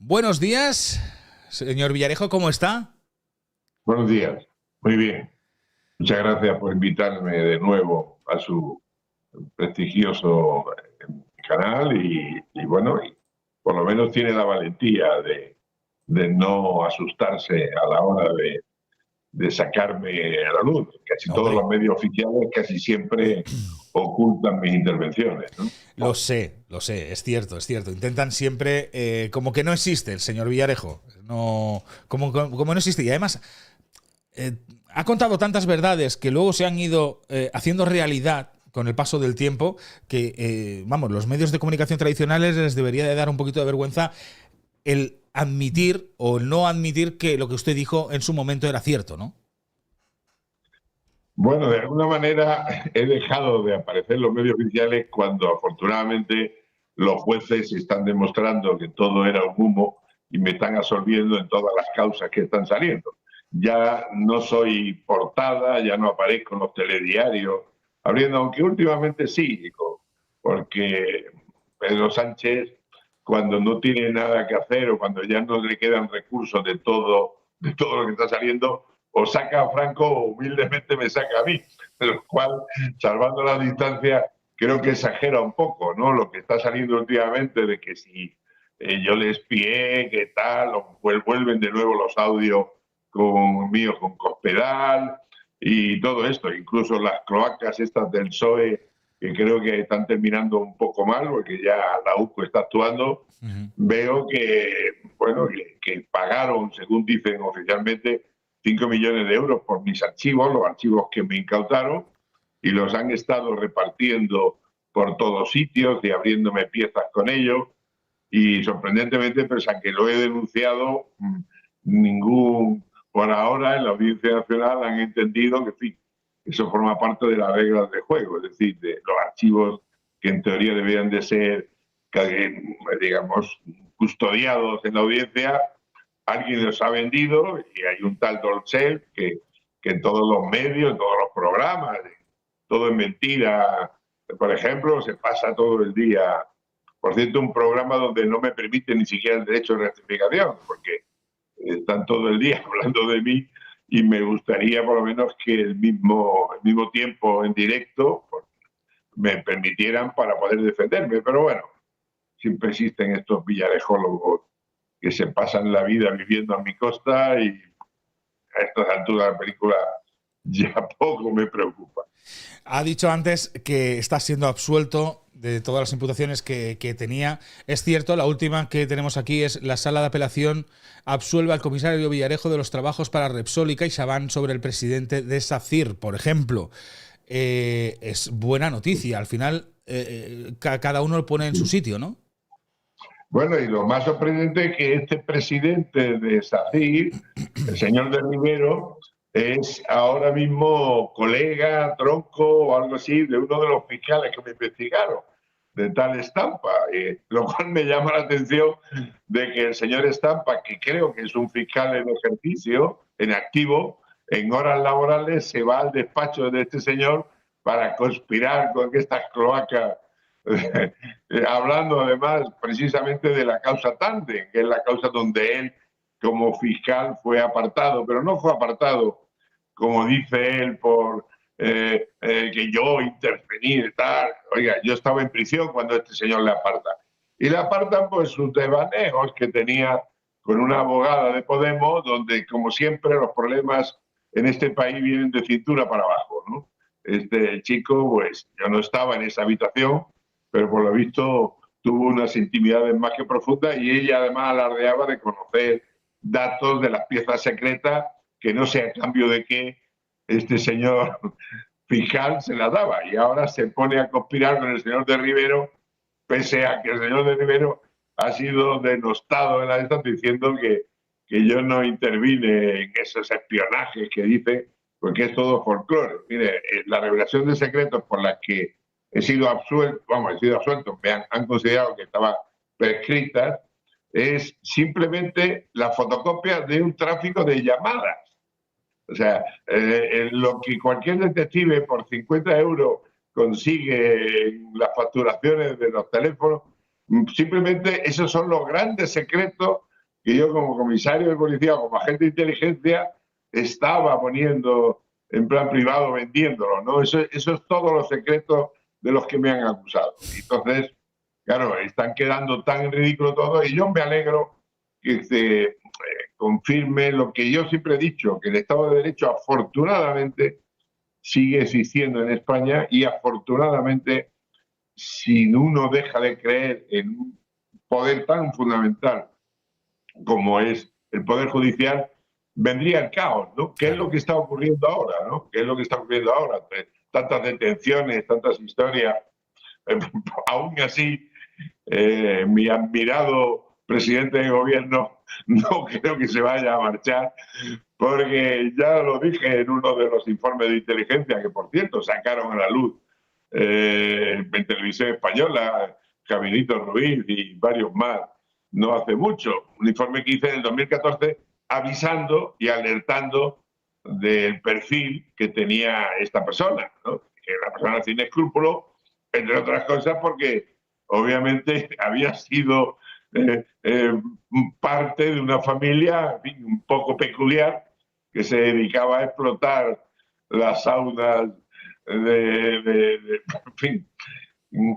Buenos días, señor Villarejo, ¿cómo está? Buenos días. Muy bien. Muchas gracias por invitarme de nuevo a su prestigioso canal y bueno, y por lo menos tiene la valentía de no asustarse a la hora de sacarme a la luz. Casi todos Hombre, los medios oficiales casi siempre ocultan mis intervenciones, ¿no? lo sé, es cierto, es cierto. Intentan siempre, como que no existe el señor Villarejo, no, como no existe. Y además, eh, ha contado tantas verdades que luego se han ido haciendo realidad con el paso del tiempo que, vamos, los medios de comunicación tradicionales les debería de dar un poquito de vergüenza el admitir o no admitir que lo que usted dijo en su momento era cierto, ¿no? Bueno, de alguna manera he dejado de aparecer en los medios oficiales cuando afortunadamente los jueces están demostrando que todo era un humo y me están absolviendo en todas las causas que están saliendo. Ya no soy portada, ya no aparezco en los telediarios, abriendo, aunque últimamente sí, porque Pedro Sánchez, cuando no tiene nada que hacer o cuando ya no le quedan recursos de todo lo que está saliendo, o saca a Franco o humildemente me saca a mí, de lo cual, salvando la distancia, creo que exagera un poco, ¿no? Lo que está saliendo últimamente de que si yo le espié, que tal, o vuelven de nuevo los audios míos con Cospedal y todo esto, incluso las cloacas estas del PSOE, que creo que están terminando un poco mal, porque ya la UCO está actuando. Ujú. Veo que, bueno, que pagaron, según dicen oficialmente, 5 millones de euros por mis archivos, los archivos que me incautaron, y los han estado repartiendo por todos sitios y abriéndome piezas con ellos. Y sorprendentemente, pese a que lo he denunciado, por ahora en la Audiencia Nacional han entendido que, en fin, eso forma parte de las reglas de juego, es decir, de los archivos que en teoría deberían de ser, digamos, custodiados en la audiencia, alguien los ha vendido y hay un tal Dolcel que en todos los medios, en todos los programas, todo es mentira. Por ejemplo, se pasa todo el día, por cierto, un programa donde no me permite ni siquiera el derecho de rectificación, porque están todo el día hablando de mí y me gustaría por lo menos que el mismo tiempo en directo me permitieran para poder defenderme. Pero bueno, siempre existen estos villarejólogos que se pasan la vida viviendo a mi costa y a estas alturas de la película ya poco me preocupa. Ha dicho antes que está siendo absuelto de todas las imputaciones que tenía. Es cierto, la última que tenemos aquí es la sala de apelación absuelve al comisario Villarejo de los trabajos para Repsol y CaixaBank sobre el presidente de SACIR, por ejemplo. Es buena noticia. Al final, cada uno lo pone en su sitio, ¿no? Bueno, y lo más sorprendente es que este presidente de SACIR, el señor de Rivero, es ahora mismo colega, tronco o algo así de uno de los fiscales que me investigaron, de tal Estampa, lo cual me llama la atención de que el señor Estampa, que creo que es un fiscal en ejercicio, en activo, en horas laborales se va al despacho de este señor para conspirar con estas cloacas, hablando además precisamente de la causa Tandem, que es la causa donde él como fiscal fue apartado, pero no fue apartado, como dice él, por que yo intervení y tal. Oiga, yo estaba en prisión cuando este señor le aparta. Y le apartan pues sus devaneos que tenía con una abogada de Podemos, donde como siempre los problemas en este país vienen de cintura para abajo, ¿no? Este chico, pues yo no estaba en esa habitación, pero por lo visto tuvo unas intimidades más que profundas y ella además alardeaba de conocer datos de las piezas secretas que no sé a cambio de qué este señor fiscal se las daba y ahora se pone a conspirar con el señor de Rivero, pese a que el señor de Rivero ha sido denostado en la esta diciendo que yo no intervine en esos espionajes que dice, porque es todo folclore. Mire, la revelación de secretos por las que he sido absuelto, vamos, he sido absuelto, han considerado que estaba prescritas, es simplemente la fotocopia de un tráfico de llamadas. O sea, lo que cualquier detective por 50 euros consigue en las facturaciones de los teléfonos, simplemente esos son los grandes secretos que yo como comisario de policía, como agente de inteligencia, estaba poniendo en plan privado, vendiéndolo, ¿no? Eso es todos los secretos de los que me han acusado. Entonces, claro, están quedando tan en ridículo todo y yo me alegro que se confirme lo que yo siempre he dicho, que el Estado de Derecho afortunadamente sigue existiendo en España y afortunadamente si uno deja de creer en un poder tan fundamental como es el Poder Judicial, vendría el caos, ¿no? ¿Qué es lo que está ocurriendo ahora, ¿no? ¿Qué es lo que está ocurriendo ahora? Tantas detenciones, tantas historias. Aún así, mi admirado presidente de gobierno no creo que se vaya a marchar, porque ya lo dije en uno de los informes de inteligencia, que por cierto sacaron a la luz en Televisión Española, Caminito Ruiz y varios más, no hace mucho. Un informe que hice en el 2014 avisando y alertando del perfil que tenía esta persona, ¿no? Que era una persona sin escrúpulos, entre otras cosas porque obviamente había sido parte de una familia, en fin, un poco peculiar, que se dedicaba a explotar las saunas en fin,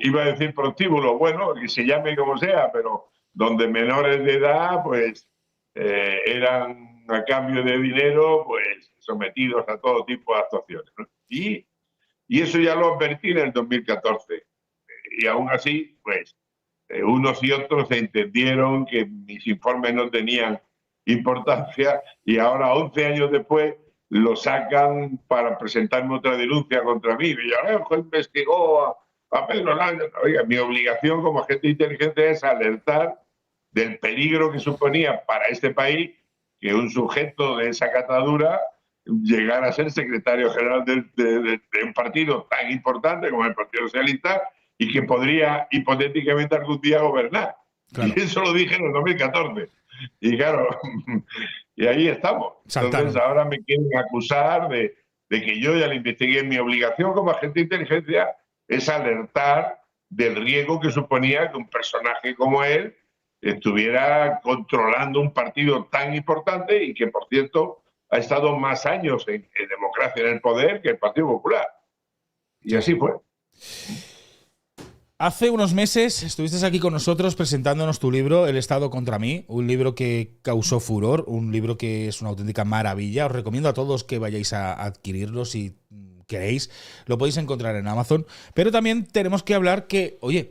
iba a decir prostíbulo, bueno, que se llame como sea, pero donde menores de edad, pues, eran a cambio de dinero, pues, sometidos a todo tipo de actuaciones, ¿no? Y eso ya lo advertí en el 2014. Y aún así, pues, unos y otros entendieron que mis informes no tenían importancia y ahora, 11 años después, lo sacan para presentarme otra denuncia contra mí. Villarejo investigó a Pedro Lange. Oiga, mi obligación como agente de inteligencia es alertar del peligro que suponía para este país que un sujeto de esa catadura llegara a ser secretario general de un partido tan importante como el Partido Socialista y que podría hipotéticamente algún día gobernar. Claro. Y eso lo dije en el 2014. Y claro, y ahí estamos. Saltaron. Entonces ahora me quieren acusar de que yo ya le investigué. Mi obligación como agente de inteligencia es alertar del riesgo que suponía que un personaje como él estuviera controlando un partido tan importante y que, por cierto, ha estado más años en democracia en el poder que el Partido Popular. Y así fue. Hace unos meses estuviste aquí con nosotros presentándonos tu libro, El Estado contra mí, un libro que causó furor, un libro que es una auténtica maravilla. Os recomiendo a todos que vayáis a adquirirlo si queréis. Lo podéis encontrar en Amazon. Pero también tenemos que hablar que, oye,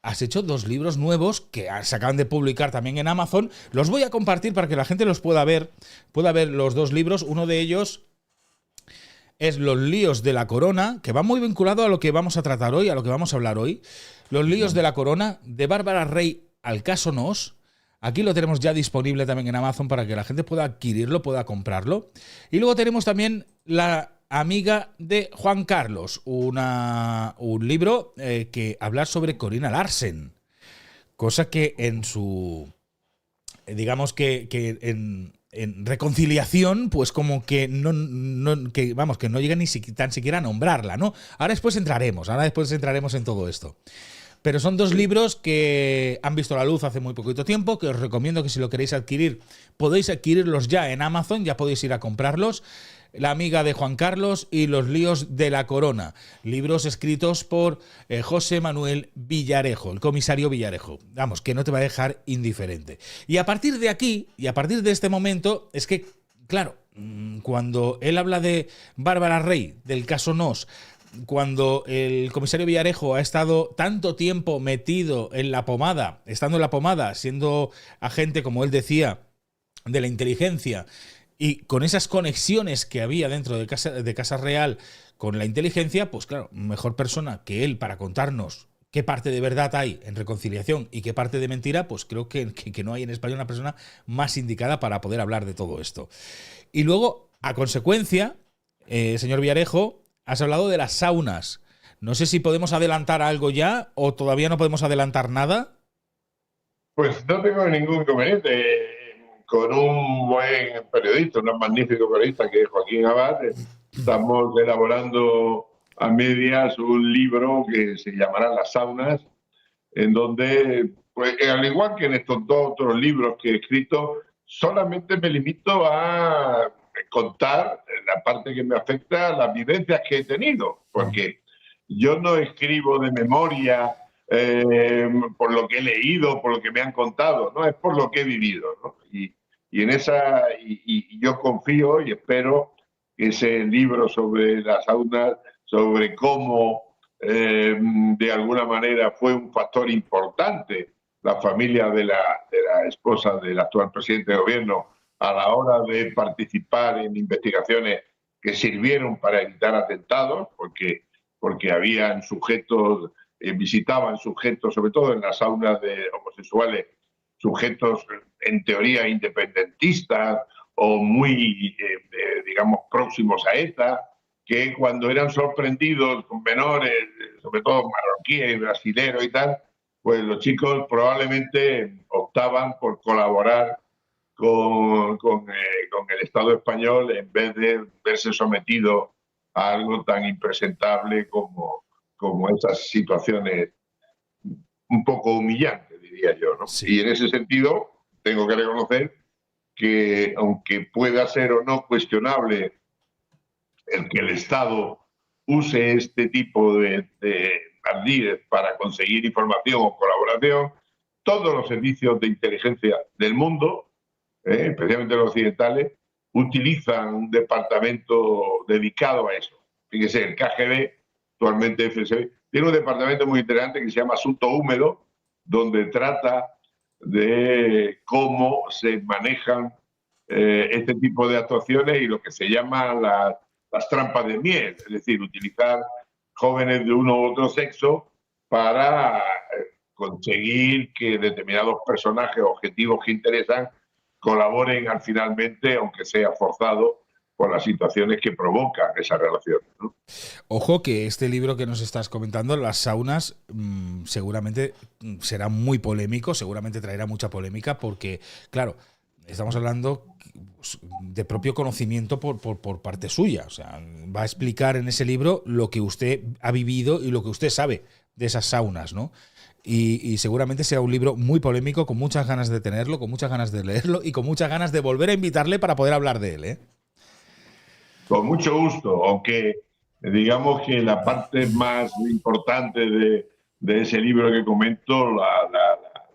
has hecho 2 libros nuevos que se acaban de publicar también en Amazon. Los voy a compartir para que la gente los pueda ver los 2 libros. Uno de ellos es Los líos de la corona, que va muy vinculado a lo que vamos a tratar hoy, a lo que vamos a hablar hoy. Los líos de la corona, de Bárbara Rey al caso Nos. Aquí lo tenemos ya disponible también en Amazon para que la gente pueda adquirirlo, pueda comprarlo. Y luego tenemos también La amiga de Juan Carlos, un libro que habla sobre Corina Larsen. Cosa que en su... digamos que en reconciliación, pues como que no llega ni tan siquiera a nombrarla, ¿no? Ahora después entraremos en todo esto. Pero son 2 libros que han visto la luz hace muy poquito tiempo, que os recomiendo que si lo queréis adquirir, podéis adquirirlos ya en Amazon, ya podéis ir a comprarlos. La amiga de Juan Carlos y Los líos de la corona. Libros escritos por José Manuel Villarejo, el comisario Villarejo. Vamos, que no te va a dejar indiferente. Y a partir de aquí, y a partir de este momento, es que, claro, cuando él habla de Bárbara Rey, del caso Nos, cuando el comisario Villarejo ha estado tanto tiempo metido en la pomada, estando en la pomada, siendo agente, como él decía, de la inteligencia, y con esas conexiones que había dentro de Casa Real con la inteligencia, pues claro, mejor persona que él para contarnos qué parte de verdad hay en reconciliación y qué parte de mentira, pues creo que no hay en España una persona más indicada para poder hablar de todo esto. Y luego, a consecuencia, señor Villarejo, has hablado de las saunas. No sé si podemos adelantar algo ya o todavía no podemos adelantar nada. Pues no tengo ningún inconveniente. Con un buen periodista, un magnífico periodista que es Joaquín Abad, estamos elaborando a medias un libro que se llamará Las saunas, en donde pues al igual que en estos dos otros libros que he escrito, solamente me limito a contar la parte que me afecta, las vivencias que he tenido, porque yo no escribo de memoria por lo que he leído, por lo que me han contado, no, es por lo que he vivido, ¿no? Y en esa, y yo confío y espero que ese libro sobre las saunas, sobre cómo de alguna manera fue un factor importante la familia de la esposa del actual presidente de gobierno a la hora de participar en investigaciones que sirvieron para evitar atentados, porque habían sujetos, visitaban sujetos, sobre todo en las saunas de homosexuales, sujetos en teoría independentistas o muy, digamos, próximos a ETA, que cuando eran sorprendidos con menores, sobre todo marroquíes, brasileros y tal, pues los chicos probablemente optaban por colaborar con el Estado español en vez de verse sometido a algo tan impresentable como esas situaciones un poco humillantes, diría yo, ¿no? Sí. Y en ese sentido, tengo que reconocer que, aunque pueda ser o no cuestionable el que el Estado use este tipo de ardides para conseguir información o colaboración, todos los servicios de inteligencia del mundo, especialmente los occidentales, utilizan un departamento dedicado a eso. Fíjese, el KGB, actualmente FSB, tiene un departamento muy interesante que se llama Asunto Húmedo, donde trata de cómo se manejan este tipo de actuaciones y lo que se llama las trampas de miel, es decir, utilizar jóvenes de uno u otro sexo para conseguir que determinados personajes, objetivos que interesan, colaboren al finalmente, aunque sea forzado, por las situaciones que provocan esa relación, ¿no? Ojo que este libro que nos estás comentando, Las saunas, seguramente será muy polémico, seguramente traerá mucha polémica porque, claro, estamos hablando de propio conocimiento por parte suya. O sea, va a explicar en ese libro lo que usted ha vivido y lo que usted sabe de esas saunas, ¿no? Y seguramente será un libro muy polémico, con muchas ganas de tenerlo, con muchas ganas de leerlo y con muchas ganas de volver a invitarle para poder hablar de él, ¿eh? Con mucho gusto, aunque digamos que la parte más importante de ese libro que comento la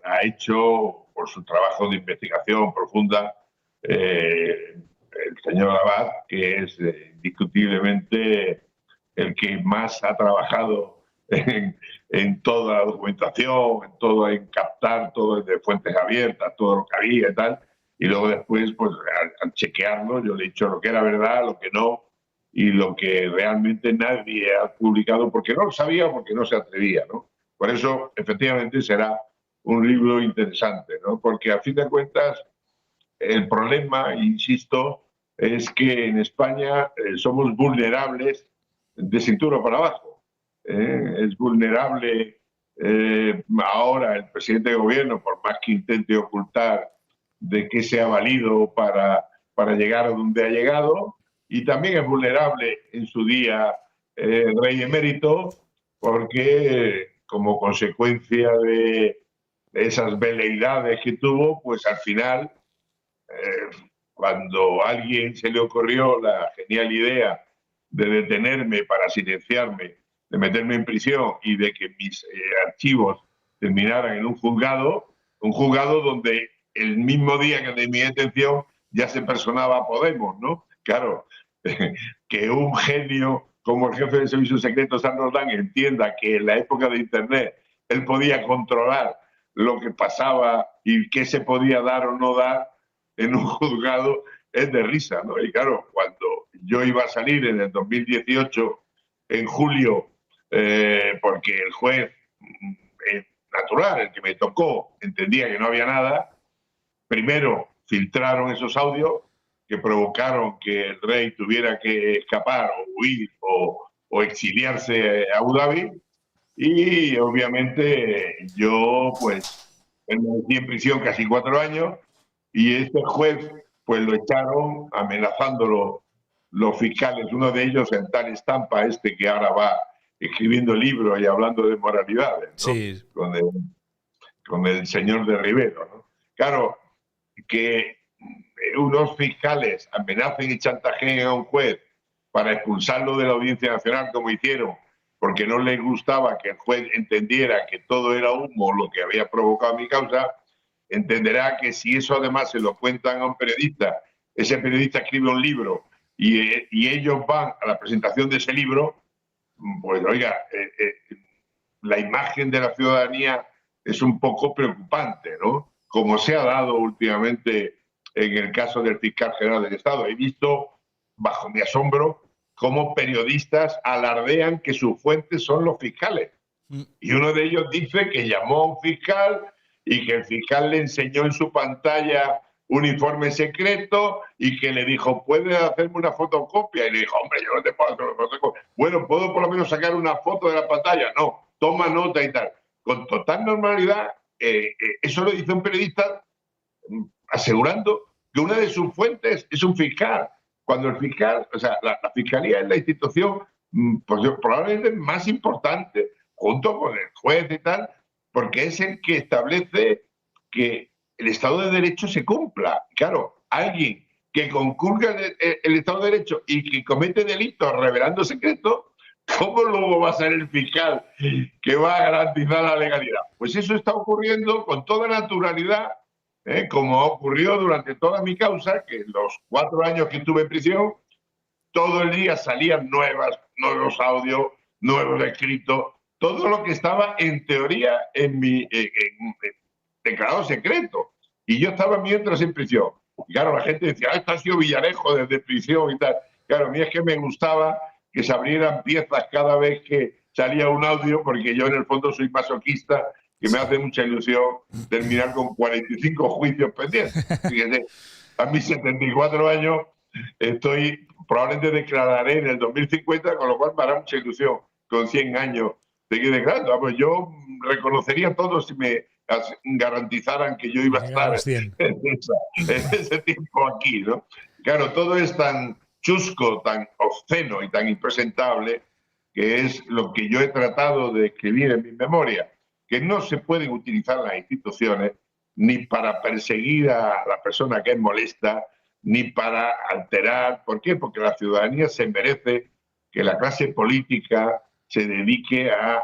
ha hecho por su trabajo de investigación profunda el señor Abad, que es indiscutiblemente el que más ha trabajado en toda la documentación, en captar todo de fuentes abiertas, todo lo que había y tal. Y luego después, pues al chequearlo, yo le he dicho lo que era verdad, lo que no, y lo que realmente nadie ha publicado, porque no lo sabía, porque no se atrevía, ¿no? Por eso, efectivamente, será un libro interesante, ¿no? Porque a fin de cuentas, el problema, insisto, es que en España somos vulnerables de cintura para abajo. Es vulnerable ahora el presidente de gobierno, por más que intente ocultar de qué se ha valido para llegar a donde ha llegado, y también es vulnerable en su día el rey emérito, porque como consecuencia de esas veleidades que tuvo, pues al final, cuando a alguien se le ocurrió la genial idea de detenerme para silenciarme, de meterme en prisión y de que mis archivos terminaran en un juzgado donde el mismo día que de mi detención ya se personaba a Podemos, ¿no? Claro, que un genio como el jefe del Servicio Secreto, San Roldán, entienda que en la época de Internet él podía controlar lo que pasaba y qué se podía dar o no dar en un juzgado, es de risa, ¿no? Y claro, cuando yo iba a salir en el 2018, en julio, porque el juez natural, el que me tocó, entendía que no había nada, primero filtraron esos audios que provocaron que el rey tuviera que escapar o huir o exiliarse a Abu Dhabi, y obviamente yo pues permanecí en prisión casi 4 años y este juez pues lo echaron amenazándolo los fiscales, uno de ellos en tal estampa que ahora va escribiendo libros y hablando de moralidades, ¿no? Sí. con el señor de Rivero, ¿no? Claro, que unos fiscales amenacen y chantajeen a un juez para expulsarlo de la Audiencia Nacional, como hicieron, porque no les gustaba que el juez entendiera que todo era humo lo que había provocado mi causa, entenderá que si eso además se lo cuentan a un periodista, ese periodista escribe un libro y ellos van a la presentación de ese libro, pues oiga, la imagen de la ciudadanía es un poco preocupante, ¿no? Como se ha dado últimamente en el caso del fiscal general del Estado. He visto, bajo mi asombro, cómo periodistas alardean que sus fuentes son los fiscales. Y uno de ellos dice que llamó a un fiscal y que el fiscal le enseñó en su pantalla un informe secreto y que le dijo, ¿puedes hacerme una fotocopia? Y le dijo, hombre, yo no te puedo hacer una fotocopia. Bueno, ¿puedo por lo menos sacar una foto de la pantalla? No, toma nota y tal. Con total normalidad, eso lo dice un periodista asegurando que una de sus fuentes es un fiscal. Cuando el fiscal, o sea, la fiscalía es la institución pues, probablemente más importante, junto con el juez y tal, porque es el que establece que el Estado de Derecho se cumpla. Claro, alguien que conculca el Estado de Derecho y que comete delitos revelando secretos, ¿cómo luego va a ser el fiscal que va a garantizar la legalidad? Pues eso está ocurriendo con toda naturalidad, como ocurrió durante toda mi causa, que en los 4 años que estuve en prisión, todo el día salían nuevos audios, nuevos escritos, todo lo que estaba en teoría en mi declarado secreto. Y yo estaba mientras en prisión. Y claro, la gente decía, esto ha sido Villarejo desde prisión y tal. Claro, a mí es que me gustaba que se abrieran piezas cada vez que salía un audio, porque yo en el fondo soy masoquista, que me hace mucha ilusión terminar con 45 juicios pendientes. Fíjate, a mis 74 años probablemente declararé en el 2050, con lo cual me hará mucha ilusión con 100 años seguir declarando. Pues yo reconocería todo si me garantizaran que yo iba a estar en ese tiempo aquí, ¿no? Claro, todo es tan chusco, tan obsceno y tan impresentable, que es lo que yo he tratado de escribir en mi memoria, que no se pueden utilizar las instituciones ni para perseguir a la persona que es molesta, ni para alterar. ¿Por qué? Porque la ciudadanía se merece que la clase política se dedique a,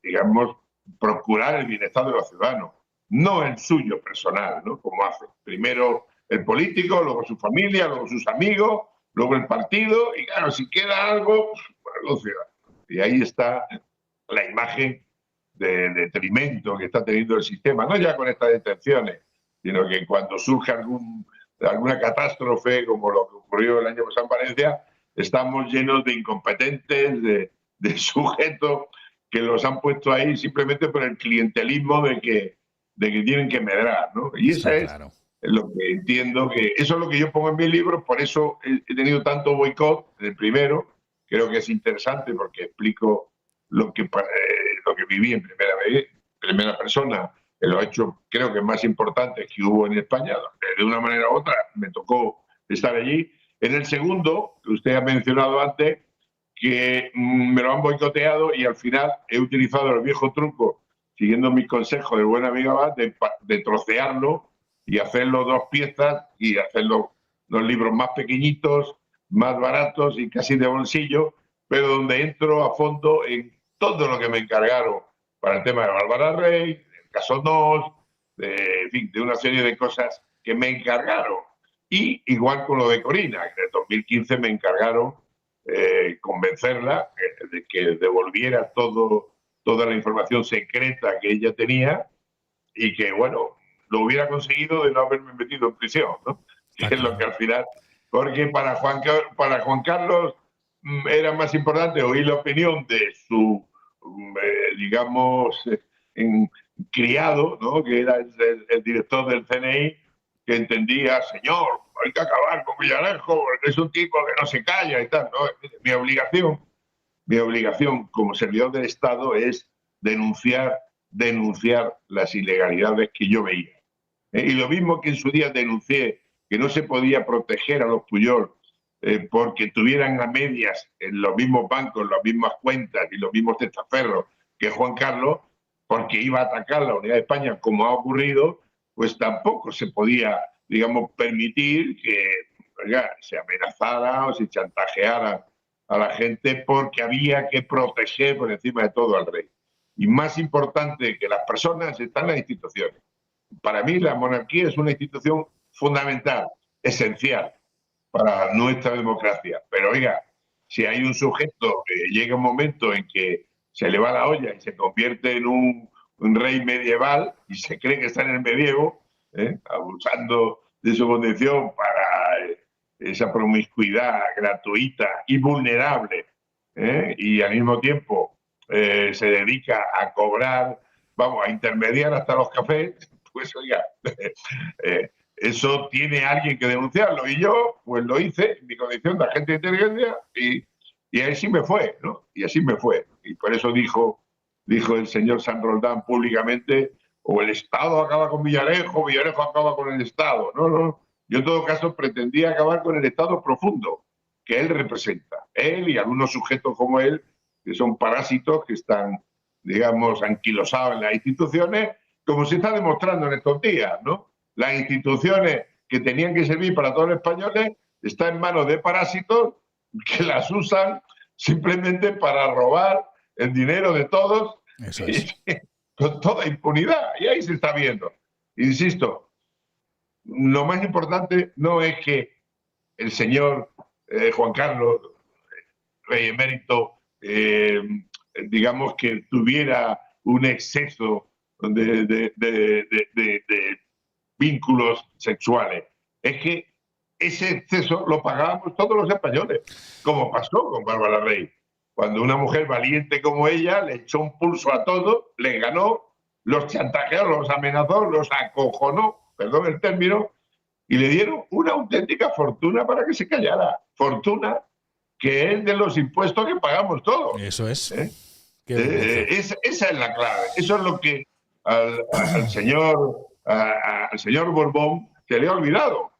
digamos, procurar el bienestar de los ciudadanos, no el suyo personal, ¿no? Como hace. Primero el político, luego su familia, luego sus amigos, luego el partido, y claro, si queda algo, pues los ciudadanos. Y ahí está la imagen de detrimento que está teniendo el sistema, no ya con estas detenciones, sino que cuando surge alguna catástrofe, como lo que ocurrió el año pasado en Valencia, estamos llenos de incompetentes, de sujetos que los han puesto ahí simplemente por el clientelismo de que tienen que medrar, ¿no? Y eso es lo que entiendo, que eso es lo que yo pongo en mi libro, por eso he tenido tanto boicot en el primero. Creo que es interesante porque explico lo que viví en primera persona, en los hechos creo que más importantes que hubo en España, donde de una manera u otra me tocó estar allí. En el segundo, que usted ha mencionado antes, que me lo han boicoteado y al final he utilizado el viejo truco, siguiendo mis consejos del buen amigo Abad, de trocearlo y hacerlo 2 piezas y hacerlo los libros más pequeñitos, más baratos y casi de bolsillo, pero donde entro a fondo en todo lo que me encargaron para el tema de Bárbara Rey, el caso Nos, en fin, de una serie de cosas que me encargaron. Y igual con lo de Corina, que en el 2015 me encargaron convencerla de que devolviera toda la información secreta que ella tenía y que, bueno, lo hubiera conseguido de no haberme metido en prisión, ¿no? Que es lo que al final... Porque para Juan Carlos era más importante oír la opinión de su, digamos, criado, ¿no? Que era el director del CNI, que entendía, señor, hay que acabar con Villarejo, porque es un tipo que no se calla y tal, ¿no? Mi obligación como servidor del Estado es denunciar las ilegalidades que yo veía. Y lo mismo que en su día denuncié que no se podía proteger a los Pujol porque tuvieran a medias en los mismos bancos, las mismas cuentas y los mismos testaferros que Juan Carlos, porque iba a atacar la unidad de España, como ha ocurrido, pues tampoco se podía, digamos, permitir que, oiga, se amenazara o se chantajeara a la gente, porque había que proteger por encima de todo al rey. Y más importante que las personas están las instituciones. Para mí la monarquía es una institución fundamental, esencial para nuestra democracia. Pero oiga, si hay un sujeto que llega un momento en que se le va la olla y se convierte en un rey medieval y se cree que está en el medievo, abusando de su condición para esa promiscuidad gratuita y vulnerable, y al mismo tiempo se dedica a cobrar, vamos, a intermediar hasta los cafés, pues oiga, eso tiene alguien que denunciarlo. Y yo, pues lo hice en mi condición de agente de inteligencia y así me fue, ¿no? Y así me fue. Y por eso dijo el señor San Roldán públicamente, o el Estado acaba con Villarejo, Villarejo acaba con el Estado. No, no. Yo en todo caso pretendía acabar con el Estado profundo que él representa. Él y algunos sujetos como él, que son parásitos que están, digamos, anquilosados en las instituciones, como se está demostrando en estos días, ¿no? Las instituciones que tenían que servir para todos los españoles están en manos de parásitos que las usan simplemente para robar el dinero de todos. Eso es. Con toda impunidad. Y ahí se está viendo. Insisto, lo más importante no es que el señor Juan Carlos, rey emérito, digamos que tuviera un exceso de vínculos sexuales. Es que ese exceso lo pagábamos todos los españoles, como pasó con Bárbara Rey. Cuando una mujer valiente como ella le echó un pulso a todo, le ganó, los chantajeó, los amenazó, los acojonó, perdón el término, y le dieron una auténtica fortuna para que se callara. Fortuna que es de los impuestos que pagamos todos. Eso es. Esa es la clave. Eso es lo que al señor Borbón se le ha olvidado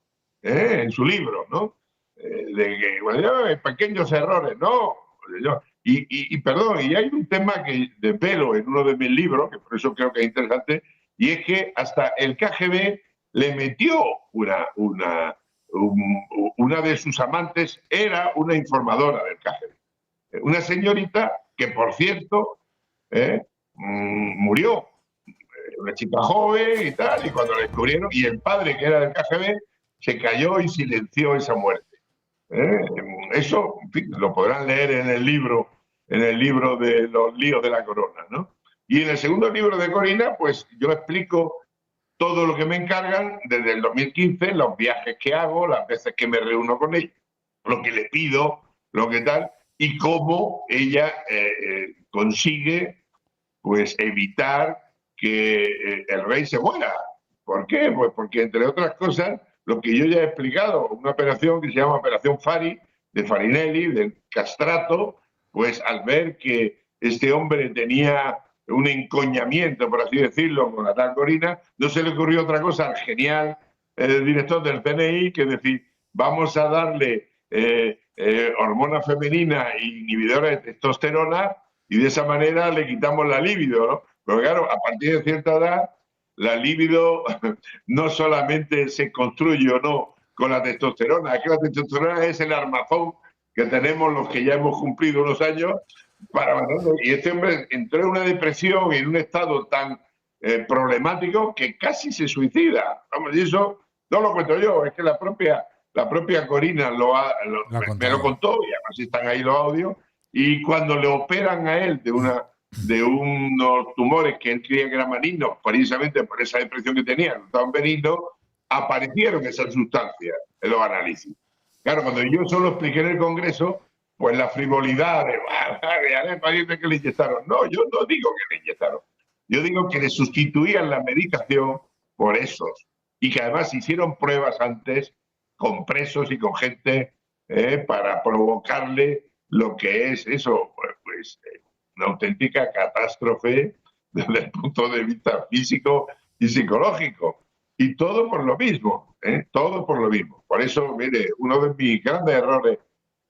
en su libro, ¿no? De que, bueno, pequeños errores, no. Y perdón, y hay un tema que desvelo en uno de mis libros, que por eso creo que es interesante, y es que hasta el KGB le metió una de sus amantes, era una informadora del KGB. Una señorita que, por cierto, murió. Una chica joven y tal, y cuando la descubrieron, y el padre, que era del KGB, se cayó y silenció esa muerte. Eso, en fin, lo podrán leer en el libro de los líos de la corona, ¿no? Y en el segundo libro de Corina, pues yo explico todo lo que me encargan desde el 2015, los viajes que hago, las veces que me reúno con ella, lo que le pido, lo que tal, y cómo ella consigue, pues, evitar que el rey se muera. ¿Por qué? Pues porque, entre otras cosas, lo que yo ya he explicado, una operación que se llama Operación Fari, de Farinelli, del castrato, pues al ver que este hombre tenía un encoñamiento, por así decirlo, con la tal Corina, no se le ocurrió otra cosa al genial director del CNI que decir, vamos a darle hormona femenina e inhibidora de testosterona y de esa manera le quitamos la libido, ¿no? Pero claro, a partir de cierta edad, la libido no solamente se construye o no con la testosterona, es que la testosterona es el armazón que tenemos los que ya hemos cumplido unos años para matarlo. Y este hombre entró en una depresión y en un estado tan problemático que casi se suicida. Vamos, y eso no lo cuento yo, es que la propia Corina me lo contó, y además están ahí los audios, y cuando le operan a él de unos tumores que él creía que eran malignos, precisamente por esa depresión que tenía, no estaban benignos, aparecieron esas sustancias en los análisis. Claro, cuando yo solo expliqué en el Congreso, pues la frivolidad de pacientes que le inyectaron. No, yo no digo que le inyectaron. Yo digo que le sustituían la medicación por esos. Y que además hicieron pruebas antes con presos y con gente para provocarle lo que es eso, pues una auténtica catástrofe desde el punto de vista físico y psicológico. Y todo por lo mismo, todo por lo mismo. Por eso, mire, uno de mis grandes errores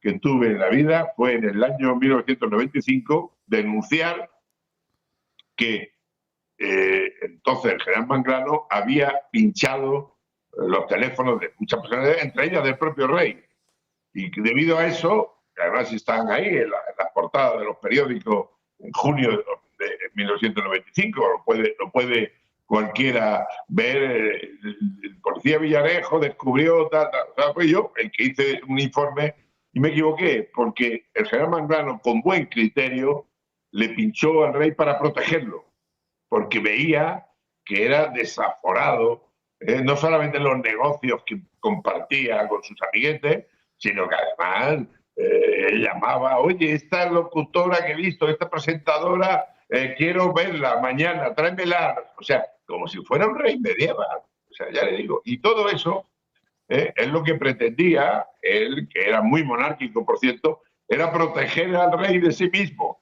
que tuve en la vida fue en el año 1995 denunciar que entonces el general Manglano había pinchado los teléfonos de muchas personas, entre ellas del propio rey. Y debido a eso, que además están ahí en las portadas de los periódicos en junio de 1995, lo puede cualquiera ver. El policía Villarejo descubrió tal. Pues yo, el que hice un informe, y me equivoqué, porque el general Manglano, con buen criterio, le pinchó al rey para protegerlo, porque veía que era desaforado, no solamente en los negocios que compartía con sus amiguetes, sino que además llamaba: oye, esta locutora que he visto, esta presentadora, quiero verla mañana, tráemela. O sea, como si fuera un rey medieval. O sea, ya le digo. Y todo eso es lo que pretendía él, que era muy monárquico, por cierto, era proteger al rey de sí mismo,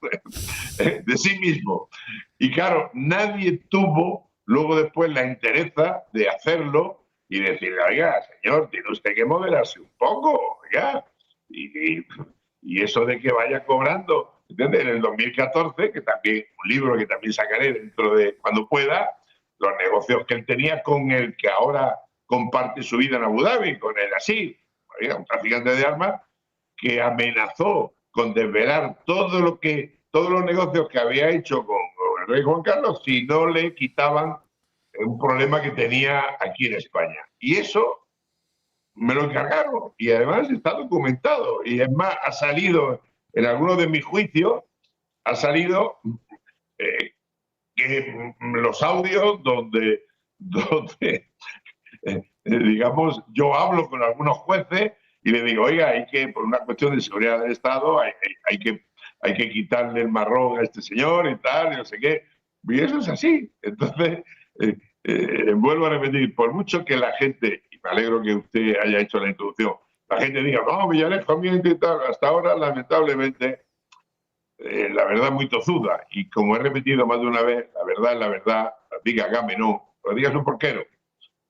de sí mismo. Y claro, nadie tuvo luego después la entereza de hacerlo y decirle: oiga, señor, tiene usted que moderarse un poco, oiga. Y eso de que vaya cobrando, ¿entiendes? En el 2014, que también, un libro que también sacaré dentro de cuando pueda, los negocios que él tenía con el que ahora comparte su vida en Abu Dhabi, con el Asir, un traficante de armas, que amenazó con desvelar todos los negocios que había hecho con el rey Juan Carlos si no le quitaban un problema que tenía aquí en España. Y eso me lo encargaron, y además está documentado. Y es más, ha salido en algunos de mis juicios, ha salido que los audios donde digamos, yo hablo con algunos jueces y le digo: oiga, hay que, por una cuestión de seguridad del Estado, hay que quitarle el marrón a este señor y tal, y no sé qué. Y eso es así. Entonces, vuelvo a repetir, por mucho que la gente, y me alegro que usted haya hecho la introducción, la gente diga: no, Villarejo miente y tal, hasta ahora, lamentablemente, la verdad es muy tozuda. Y como he repetido más de una vez, la verdad es la verdad, diga Game no, lo digas un porquero.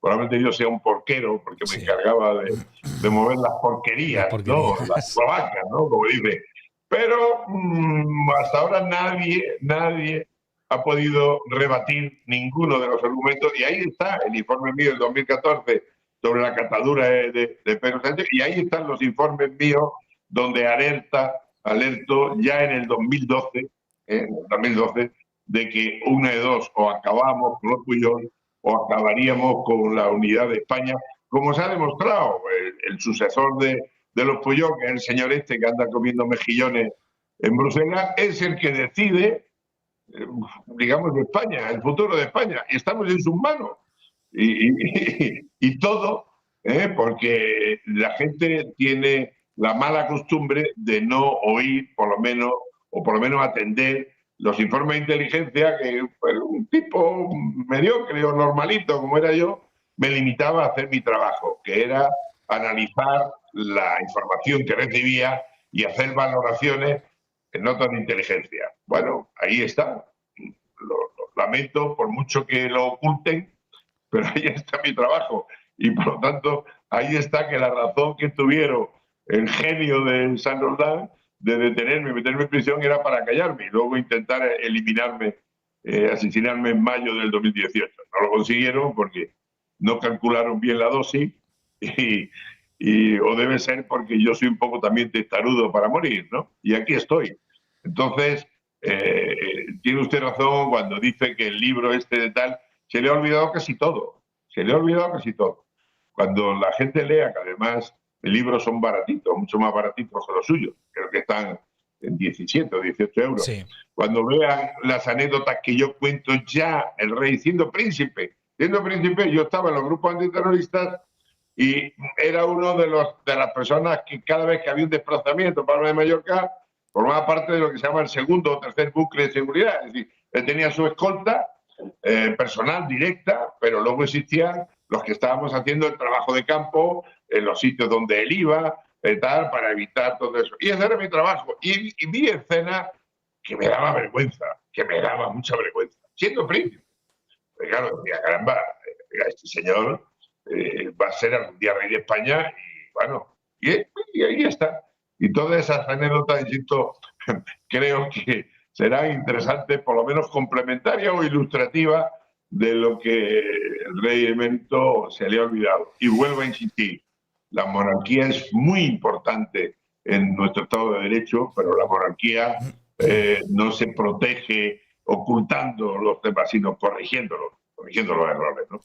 Probablemente yo sea un porquero, porque me encargaba de mover las porquerías, ¿no? Las cloacas, ¿no? Como dice. Pero hasta ahora nadie ha podido rebatir ninguno de los argumentos. Y ahí está el informe mío del 2014 sobre la catadura de Pedro Sánchez. Y ahí están los informes míos donde alerto ya en el 2012, de que una de dos: o acabamos con los Puyol o acabaríamos con la unidad de España, como se ha demostrado. El sucesor de los Puyol, que es el señor este que anda comiendo mejillones en Bruselas, es el que decide, digamos, de España, el futuro de España, y estamos en sus manos. Y todo, porque la gente tiene la mala costumbre de no oír, por lo menos atender los informes de inteligencia, que un tipo mediocre o normalito como era yo, me limitaba a hacer mi trabajo, que era analizar la información que recibía y hacer valoraciones en notas de inteligencia. Bueno, ahí está. Lo lamento, por mucho que lo oculten, pero ahí está mi trabajo. Y por lo tanto, ahí está que la razón que tuvieron el genio de San Roldán de detenerme y meterme en prisión era para callarme y luego intentar eliminarme, asesinarme en mayo del 2018. No lo consiguieron porque no calcularon bien la dosis o debe ser porque yo soy un poco también testarudo para morir, ¿no? Y aquí estoy. Entonces, tiene usted razón cuando dice que el libro este de tal, se le ha olvidado casi todo. Se le ha olvidado casi todo. Cuando la gente lea, que además los libros son baratitos, mucho más baratitos que los suyos, creo que están en 17 o 18 euros. Sí. Cuando vean las anécdotas que yo cuento, ya el rey siendo príncipe, yo estaba en los grupos antiterroristas y era uno de las personas que cada vez que había un desplazamiento para de Mallorca, formaba parte de lo que se llama el segundo o tercer bucle de seguridad. Es decir, él tenía su escolta personal directa, pero luego existían los que estábamos haciendo el trabajo de campo en los sitios donde él iba, tal, para evitar todo eso. Y ese era mi trabajo. Y vi escenas que me daba vergüenza, que me daba mucha vergüenza, siendo príncipe. Pues claro, decía: caramba, este señor va a ser algún día rey de España, y bueno, y ahí está. Y todas esas anécdotas, insisto, creo que serán interesantes, por lo menos complementarias o ilustrativas de lo que el rey emérito se le ha olvidado. Y vuelvo a insistir, la monarquía es muy importante en nuestro Estado de Derecho, pero la monarquía no se protege ocultando los temas, sino corrigiendo los errores, ¿no?